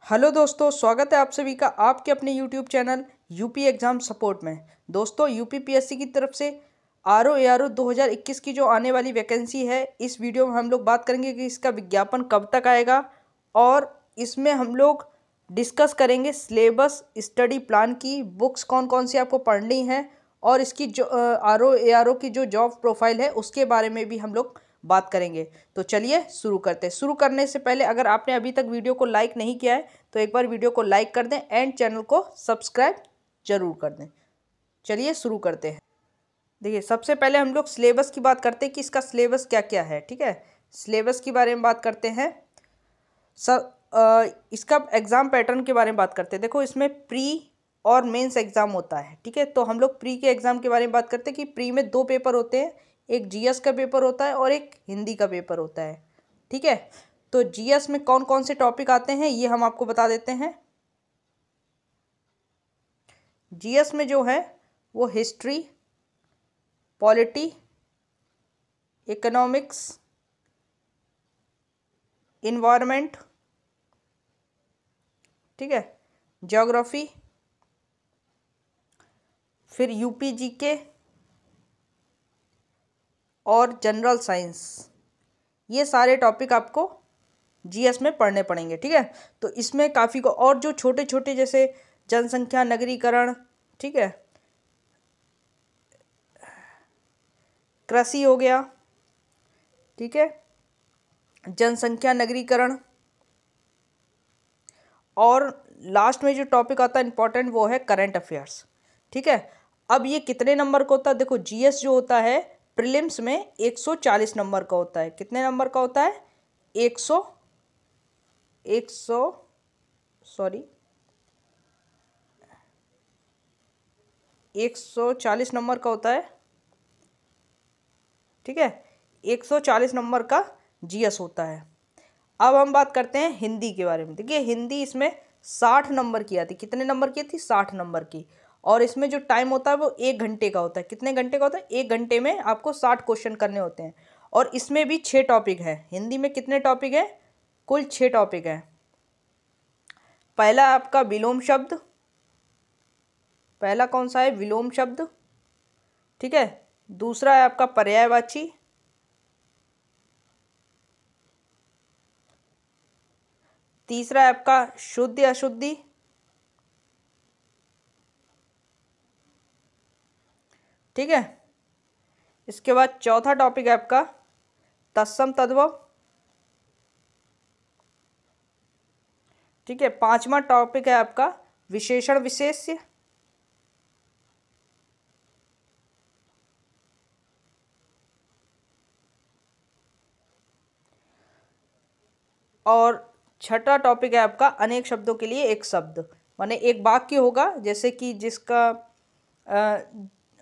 Hello दोस्तों, स्वागत है आप सभी का आपके अपने YouTube channel UP exam support में। दोस्तों, यूपी पीएससी की तरफ से आरओ एआरओ 2021 की जो आने वाली वैकेंसी है, इस वीडियो में हम लोग बात करेंगे कि इसका विज्ञापन कब तक आएगा और इसमें हम लोग डिस्कस करेंगे सिलेबस, स्टडी प्लान की बुक्स कौन कौन सी आपको पढ़नी है और इसकी जो आरओ एआरओ की जो जॉब प्रोफाइल है उसके बारे में भी हम लोग बात करेंगे। तो चलिए शुरू करते हैं। शुरू करने से पहले अगर आपने अभी तक वीडियो को लाइक नहीं किया है तो एक बार वीडियो को लाइक कर दें एंड चैनल को सब्सक्राइब जरूर कर दें। चलिए शुरू करते हैं। देखिए, सबसे पहले हम लोग सिलेबस की बात करते हैं कि इसका सिलेबस क्या क्या है। ठीक है, सिलेबस के बारे में बात करते हैं। इसका एग्ज़ाम पैटर्न के बारे में बात करते हैं। देखो, इसमें प्री और मेंस एग्ज़ाम होता है। ठीक है, तो हम लोग प्री के एग्ज़ाम के बारे में बात करते हैं कि प्री में 2 पेपर होते हैं, एक जीएस का पेपर होता है और एक हिंदी का पेपर होता है। ठीक है, तो जीएस में कौन कौन से टॉपिक आते हैं ये हम आपको बता देते हैं। जीएस में जो है वो हिस्ट्री, पॉलिटी, इकोनॉमिक्स, इन्वायरमेंट, ठीक है, ज्योग्राफी, फिर यूपी जीके और जनरल साइंस, ये सारे टॉपिक आपको जीएस में पढ़ने पड़ेंगे। ठीक है, तो इसमें काफ़ी को और जो छोटे छोटे जैसे जनसंख्या नगरीकरण, ठीक है, कृषि हो गया, ठीक है, जनसंख्या नगरीकरण, और लास्ट में जो टॉपिक आता है इंपॉर्टेंट वो है करंट अफेयर्स। ठीक है, अब ये कितने नंबर का होता है? देखो, जीएस जो होता है प्रीलिम्स में 140 नंबर का होता है। कितने नंबर का होता है? 140 नंबर का होता है। ठीक है, 140 नंबर का जीएस होता है। अब हम बात करते हैं हिंदी के बारे में। देखिए, हिंदी इसमें 60 नंबर की आती। कितने नंबर की थी? 60 नंबर की। और इसमें जो टाइम होता है वो 1 घंटे का होता है। कितने घंटे का होता है? 1 घंटे में आपको 60 क्वेश्चन करने होते हैं। और इसमें भी 6 टॉपिक हैं। हिंदी में कितने टॉपिक हैं? कुल 6 टॉपिक हैं। पहला आपका विलोम शब्द। पहला कौन सा है? विलोम शब्द। ठीक है, दूसरा है आपका पर्यायवाची, तीसरा है आपका शुद्ध अशुद्धि, ठीक है, इसके बाद चौथा टॉपिक है आपका तत्सम तद्भव। ठीक है, पांचवा टॉपिक है आपका विशेषण विशेष्य। और छठा टॉपिक है आपका अनेक शब्दों के लिए एक शब्द, माने एक वाक्य होगा जैसे कि जिसका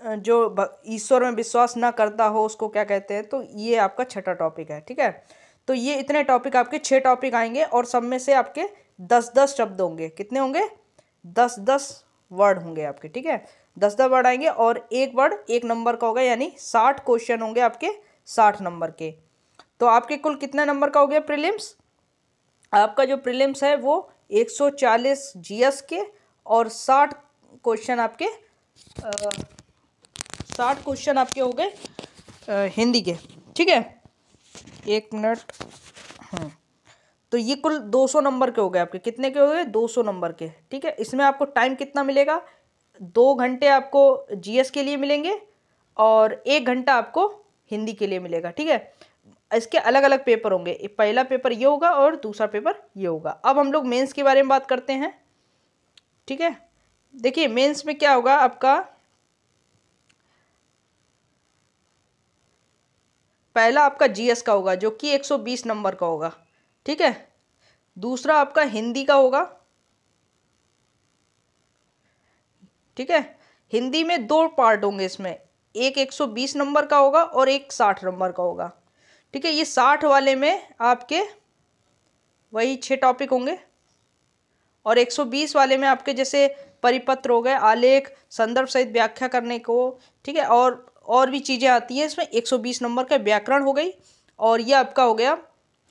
जो ईश्वर में विश्वास ना करता हो उसको क्या कहते हैं, तो ये आपका छठा टॉपिक है। ठीक है, तो ये इतने टॉपिक आपके 6 टॉपिक आएंगे और सब में से आपके 10-10 शब्द होंगे। कितने होंगे? 10-10 वर्ड होंगे आपके। ठीक है, 10-10 वर्ड आएंगे और एक वर्ड 1 नंबर का होगा, यानी 60 क्वेश्चन होंगे आपके 60 नंबर के। तो आपके कुल कितने नंबर का हो गया प्रीलिम्स? आपका जो प्रीलिम्स है वो 140 जीएस के और 60 क्वेश्चन आपके 60 क्वेश्चन आपके हो गए हिंदी के। ठीक है, 1 मिनट। तो ये कुल 200 नंबर के हो गए आपके। कितने के हो गए? 200 नंबर के। ठीक है, इसमें आपको टाइम कितना मिलेगा? 2 घंटे आपको जीएस के लिए मिलेंगे और 1 घंटा आपको हिंदी के लिए मिलेगा। ठीक है, इसके अलग अलग पेपर होंगे। पहला पेपर ये होगा और दूसरा पेपर ये होगा। अब हम लोग मेंस के बारे में बात करते हैं। ठीक है, देखिए मेंस में क्या होगा आपका। पहला आपका जीएस का होगा जो कि 120 नंबर का होगा। ठीक है, दूसरा आपका हिंदी का होगा। ठीक है, हिंदी में 2 पार्ट होंगे इसमें, एक 120 नंबर का होगा और एक 60 नंबर का होगा। ठीक है, ये 60 वाले में आपके वही 6 टॉपिक होंगे और 120 वाले में आपके जैसे परिपत्र हो गए, आलेख, संदर्भ सहित व्याख्या करने को। ठीक है, और भी चीज़ें आती हैं इसमें। 120 नंबर का व्याकरण हो गई और ये आपका हो गया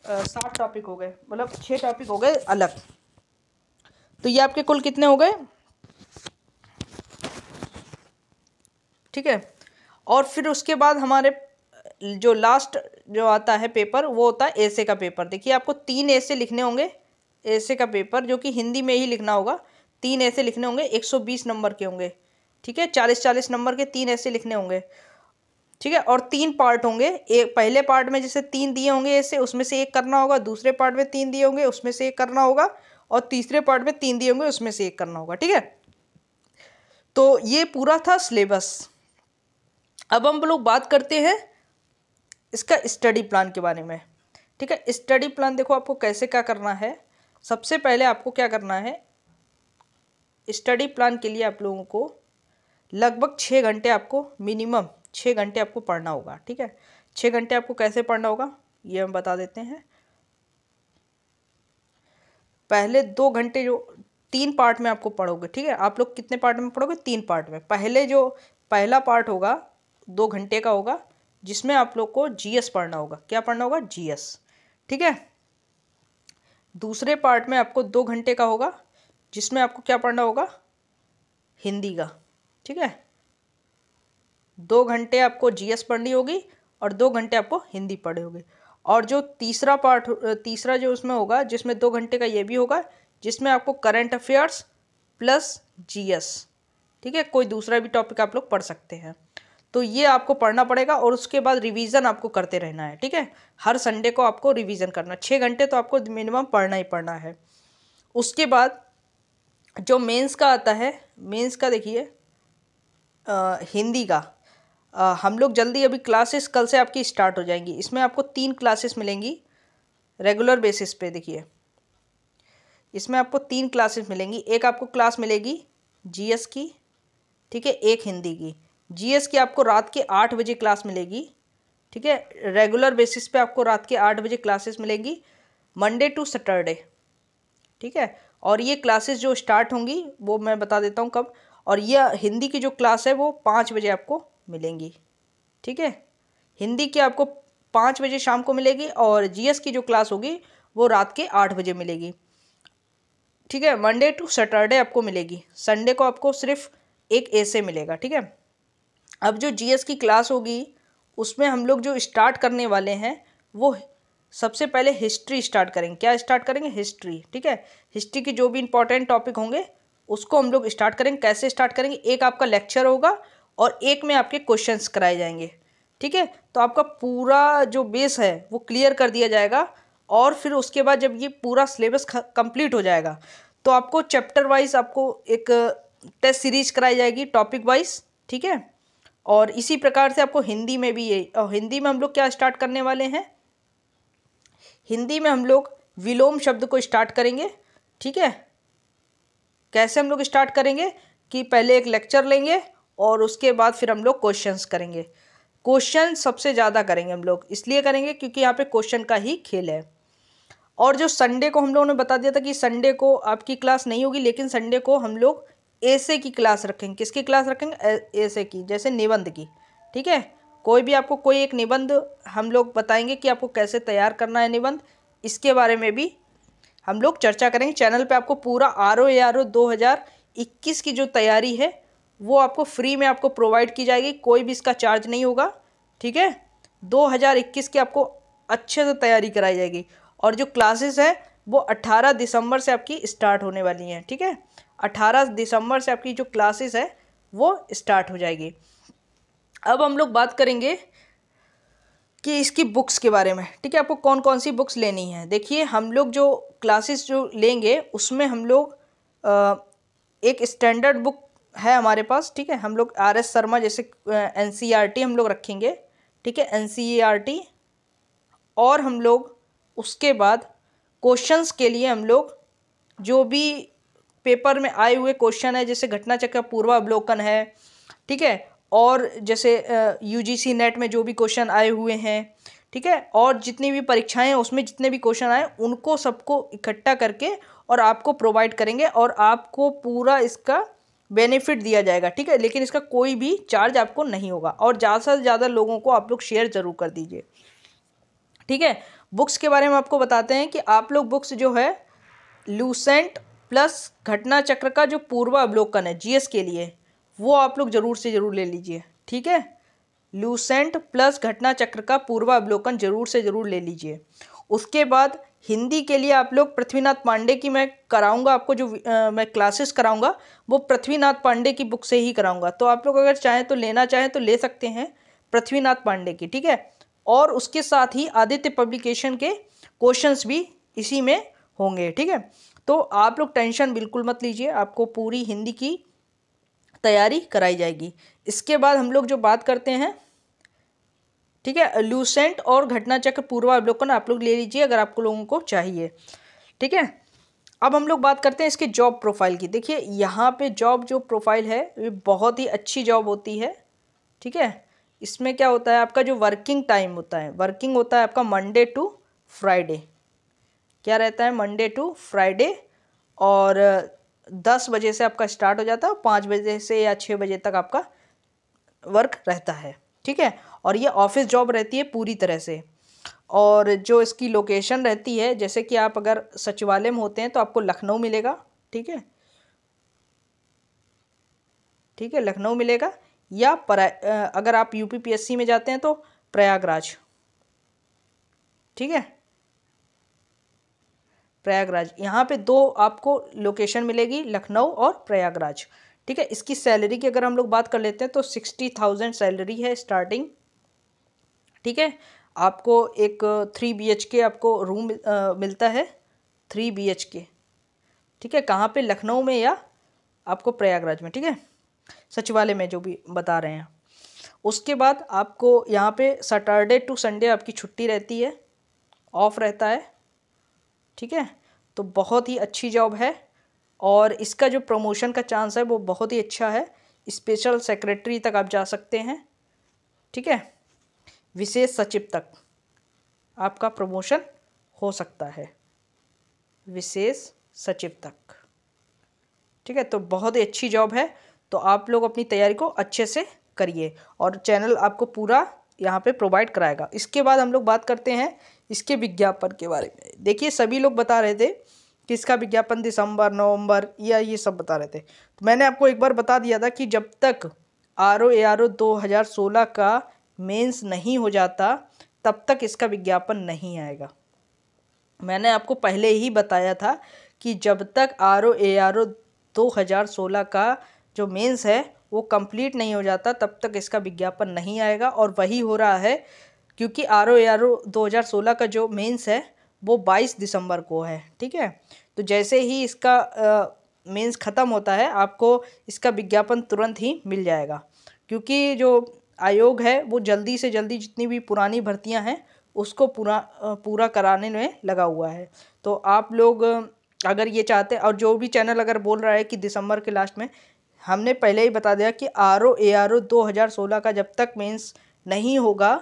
60 टॉपिक हो गए, मतलब 6 टॉपिक हो गए अलग। तो ये आपके कुल कितने हो गए, ठीक है। और फिर उसके बाद हमारे जो लास्ट जो आता है पेपर वो होता है ऐसे का पेपर। देखिए आपको 3 ऐसे लिखने होंगे, ऐसे का पेपर जो कि हिंदी में ही लिखना होगा। 3 ऐसे लिखने होंगे, 120 नंबर के होंगे, ठीक है। 40-40 नंबर के 3 ऐसे लिखने होंगे, ठीक है। और 3 पार्ट होंगे, एक पहले पार्ट में जैसे 3 दिए होंगे ऐसे, उसमें से एक करना होगा। दूसरे पार्ट में 3 दिए होंगे, उसमें से एक करना होगा। और तीसरे पार्ट में 3 दिए होंगे, उसमें से एक करना होगा, ठीक है। तो ये पूरा था सिलेबस। अब हम लोग बात करते हैं इसका स्टडी प्लान के बारे में, ठीक है। स्टडी प्लान देखो आपको कैसे क्या करना है। सबसे पहले आपको क्या करना है, स्टडी प्लान के लिए आप लोगों को लगभग 6 घंटे, आपको मिनिमम 6 घंटे आपको पढ़ना होगा, ठीक है। 6 घंटे आपको कैसे पढ़ना होगा ये हम बता देते हैं। पहले 2 घंटे जो 3 पार्ट में आपको पढ़ोगे, ठीक है। आप लोग कितने पार्ट में पढ़ोगे, 3 पार्ट में। पहला पार्ट होगा 2 घंटे का होगा, जिसमें आप लोग को जीएस पढ़ना होगा। क्या पढ़ना होगा, जीएस, ठीक है। दूसरे पार्ट में आपको 2 घंटे का होगा, जिसमें आपको क्या पढ़ना होगा, हिंदी का, ठीक है। 2 घंटे आपको जीएस पढ़नी होगी और 2 घंटे आपको हिंदी पढ़े होगे। और जो तीसरा जो उसमें होगा, जिसमें 2 घंटे का ये भी होगा, जिसमें आपको करंट अफेयर्स प्लस जीएस, ठीक है। कोई दूसरा भी टॉपिक आप लोग पढ़ सकते हैं। तो ये आपको पढ़ना पड़ेगा और उसके बाद रिवीजन आपको करते रहना है, ठीक है। हर संडे को आपको रिवीजन करना, 6 घंटे तो आपको मिनिमम पढ़ना ही पढ़ना है। उसके बाद जो मेंस का आता है, मेंस का देखिए हिंदी का हम लोग जल्दी, अभी क्लासेस कल से आपकी स्टार्ट हो जाएंगी। इसमें आपको 3 क्लासेस मिलेंगी रेगुलर बेसिस पे। देखिए इसमें आपको 3 क्लासेस मिलेंगी। एक आपको क्लास मिलेगी जीएस की, ठीक है, एक हिंदी की। जीएस की आपको रात के 8 बजे क्लास मिलेगी, ठीक है। रेगुलर बेसिस पे आपको रात के 8 बजे क्लासेस मिलेंगी, मंडे टू सैटरडे, ठीक है। और ये क्लासेस जो स्टार्ट होंगी वो मैं बता देता हूँ कब। और ये हिंदी की जो क्लास है वो 5 बजे आपको मिलेंगी, ठीक है। हिंदी की आपको 5 बजे शाम को मिलेगी और जीएस की जो क्लास होगी वो रात के 8 बजे मिलेगी, ठीक है। मंडे टू सैटरडे आपको मिलेगी, संडे को आपको सिर्फ एक ऐसे मिलेगा, ठीक है। अब जो जीएस की क्लास होगी उसमें हम लोग जो स्टार्ट करने वाले हैं वो सबसे पहले हिस्ट्री स्टार्ट करेंगे। क्या स्टार्ट करेंगे, हिस्ट्री, ठीक है। हिस्ट्री के जो भी इंपॉर्टेंट टॉपिक होंगे उसको हम लोग स्टार्ट करेंगे। कैसे स्टार्ट करेंगे, एक आपका लेक्चर होगा और एक में आपके क्वेश्चंस कराए जाएंगे, ठीक है। तो आपका पूरा जो बेस है वो क्लियर कर दिया जाएगा। और फिर उसके बाद जब ये पूरा सिलेबस कंप्लीट हो जाएगा तो आपको चैप्टर वाइज आपको एक टेस्ट सीरीज कराई जाएगी, टॉपिक वाइज, ठीक है। और इसी प्रकार से आपको हिंदी में भी यही, और हिंदी में हम लोग क्या स्टार्ट करने वाले हैं, हिंदी में हम लोग विलोम शब्द को स्टार्ट करेंगे, ठीक है। कैसे हम लोग स्टार्ट करेंगे कि पहले एक लेक्चर लेंगे और उसके बाद फिर हम लोग क्वेश्चंस करेंगे। क्वेश्चन सबसे ज़्यादा करेंगे हम लोग, इसलिए करेंगे क्योंकि यहाँ पे क्वेश्चन का ही खेल है। और जो संडे को हम लोगों ने बता दिया था कि संडे को आपकी क्लास नहीं होगी, लेकिन संडे को हम लोग ऐसे की क्लास रखेंगे। किसकी क्लास रखेंगे, ऐसे की, जैसे निबंध की, ठीक है। कोई भी आपको कोई एक निबंध हम लोग बताएंगे कि आपको कैसे तैयार करना है निबंध, इसके बारे में भी हम लोग चर्चा करेंगे। चैनल पे आपको पूरा ROARO 2021 की जो तैयारी है वो आपको फ्री में आपको प्रोवाइड की जाएगी, कोई भी इसका चार्ज नहीं होगा, ठीक है। 2021 की आपको अच्छे से तैयारी कराई जाएगी। और जो क्लासेस है वो 18 दिसंबर से आपकी स्टार्ट होने वाली हैं, ठीक है। 18 दिसंबर से आपकी जो क्लासेस है वो स्टार्ट हो जाएगी। अब हम लोग बात करेंगे कि इसकी बुक्स के बारे में, ठीक है। आपको कौन कौन सी बुक्स लेनी है। देखिए हम लोग जो क्लासेस जो लेंगे उसमें हम लोग एक स्टैंडर्ड बुक है हमारे पास, ठीक है। हम लोग RS शर्मा जैसे NCERT हम लोग रखेंगे, ठीक है, NCERT। और हम लोग उसके बाद क्वेश्चंस के लिए हम लोग जो भी पेपर में आए हुए क्वेश्चन है, जैसे घटना चक्र पूर्वावलोकन है, ठीक है। और जैसे UGC नेट में जो भी क्वेश्चन आए हुए हैं, ठीक है, और जितनी भी परीक्षाएं हैं उसमें जितने भी क्वेश्चन आए उनको सबको इकट्ठा करके और आपको प्रोवाइड करेंगे और आपको पूरा इसका बेनिफिट दिया जाएगा, ठीक है। लेकिन इसका कोई भी चार्ज आपको नहीं होगा। और ज़्यादा से ज़्यादा लोगों को आप लोग शेयर ज़रूर कर दीजिए, ठीक है। बुक्स के बारे में आपको बताते हैं कि आप लोग बुक्स जो है लूसेंट प्लस घटना चक्र का जो पूर्वावलोकन है जीएस के लिए, वो आप लोग ज़रूर से ज़रूर ले लीजिए। ठीक है, लूसेंट प्लस घटना चक्र का पूर्वावलोकन ज़रूर से ज़रूर ले लीजिए। उसके बाद हिंदी के लिए आप लोग पृथ्वीनाथ पांडे की मैं कराऊंगा आपको, जो मैं क्लासेस कराऊंगा वो पृथ्वीनाथ पांडे की बुक से ही कराऊंगा। तो आप लोग अगर चाहें तो लेना चाहें तो ले सकते हैं पृथ्वीनाथ पांडे की। ठीक है, और उसके साथ ही आदित्य पब्लिकेशन के क्वेश्चंस भी इसी में होंगे। ठीक है, तो आप लोग टेंशन बिल्कुल मत लीजिए, आपको पूरी हिंदी की तैयारी कराई जाएगी। इसके बाद हम लोग जो बात करते हैं, ठीक है, लूसेंट और घटना चक्र पूर्वावलोकन आप लोग ले लीजिए अगर आपको लोगों को चाहिए। ठीक है, अब हम लोग बात करते हैं इसके जॉब प्रोफाइल की। देखिए यहाँ पे जॉब जो प्रोफाइल है ये बहुत ही अच्छी जॉब होती है। ठीक है, इसमें क्या होता है, आपका जो वर्किंग टाइम होता है, वर्किंग होता है आपका मंडे टू फ्राइडे। क्या रहता है, मंडे टू फ्राइडे, और 10 बजे से आपका स्टार्ट हो जाता है, 5 बजे से या 6 बजे तक आपका वर्क रहता है। ठीक है, और ये ऑफिस जॉब रहती है पूरी तरह से। और जो इसकी लोकेशन रहती है, जैसे कि आप अगर सचिवालय में होते हैं तो आपको लखनऊ मिलेगा। ठीक है, ठीक है, लखनऊ मिलेगा, या अगर आप यूपीपीएससी में जाते हैं तो प्रयागराज। ठीक है, प्रयागराज, यहाँ पे 2 आपको लोकेशन मिलेगी, लखनऊ और प्रयागराज। ठीक है, इसकी सैलरी की अगर हम लोग बात कर लेते हैं तो 60,000 सैलरी है स्टार्टिंग। ठीक है, आपको एक 3 BHK आपको रूम मिलता है, 3 BHK। ठीक है, कहाँ पे, लखनऊ में या आपको प्रयागराज में। ठीक है, सचिवालय में जो भी बता रहे हैं। उसके बाद आपको यहाँ पे सैटरडे टू संडे आपकी छुट्टी रहती है, ऑफ रहता है। ठीक है, तो बहुत ही अच्छी जॉब है, और इसका जो प्रमोशन का चांस है वो बहुत ही अच्छा है, स्पेशल सेक्रेटरी तक आप जा सकते हैं। ठीक है, विशेष सचिव तक आपका प्रमोशन हो सकता है, विशेष सचिव तक। ठीक है, तो बहुत ही अच्छी जॉब है, तो आप लोग अपनी तैयारी को अच्छे से करिए, और चैनल आपको पूरा यहाँ पे प्रोवाइड कराएगा। इसके बाद हम लोग बात करते हैं इसके विज्ञापन के बारे में। देखिए सभी लोग बता रहे थे कि इसका विज्ञापन दिसंबर, नवंबर या ये सब बता रहे थे, तो मैंने आपको एक बार बता दिया था कि जब तक RO ARO 2016 का मेंस नहीं हो जाता तब तक इसका विज्ञापन नहीं आएगा। मैंने आपको पहले ही बताया था कि जब तक RO ARO 2016 का जो मेंस है वो कंप्लीट नहीं हो जाता तब तक इसका विज्ञापन नहीं आएगा, और वही हो रहा है, क्योंकि RO ARO 2016 का जो मेंस है वो 22 दिसंबर को है। ठीक है, तो जैसे ही इसका मेंस ख़त्म होता है आपको इसका विज्ञापन तुरंत ही मिल जाएगा, क्योंकि जो आयोग है वो जल्दी से जल्दी जितनी भी पुरानी भर्तियां हैं उसको पूरा कराने में लगा हुआ है। तो आप लोग अगर ये चाहते हैं, और जो भी चैनल अगर बोल रहा है कि दिसंबर के लास्ट में, हमने पहले ही बता दिया कि RO ARO 2016 का जब तक मेंस नहीं होगा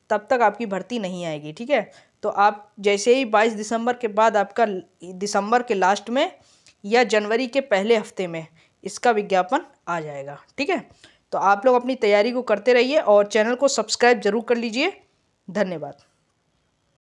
तब तक आपकी भर्ती नहीं आएगी। ठीक है, तो आप जैसे ही 22 दिसंबर के बाद आपका दिसंबर के लास्ट में या जनवरी के पहले हफ्ते में इसका विज्ञापन आ जाएगा। ठीक है, तो आप लोग अपनी तैयारी को करते रहिए और चैनल को सब्सक्राइब जरूर कर लीजिए। धन्यवाद।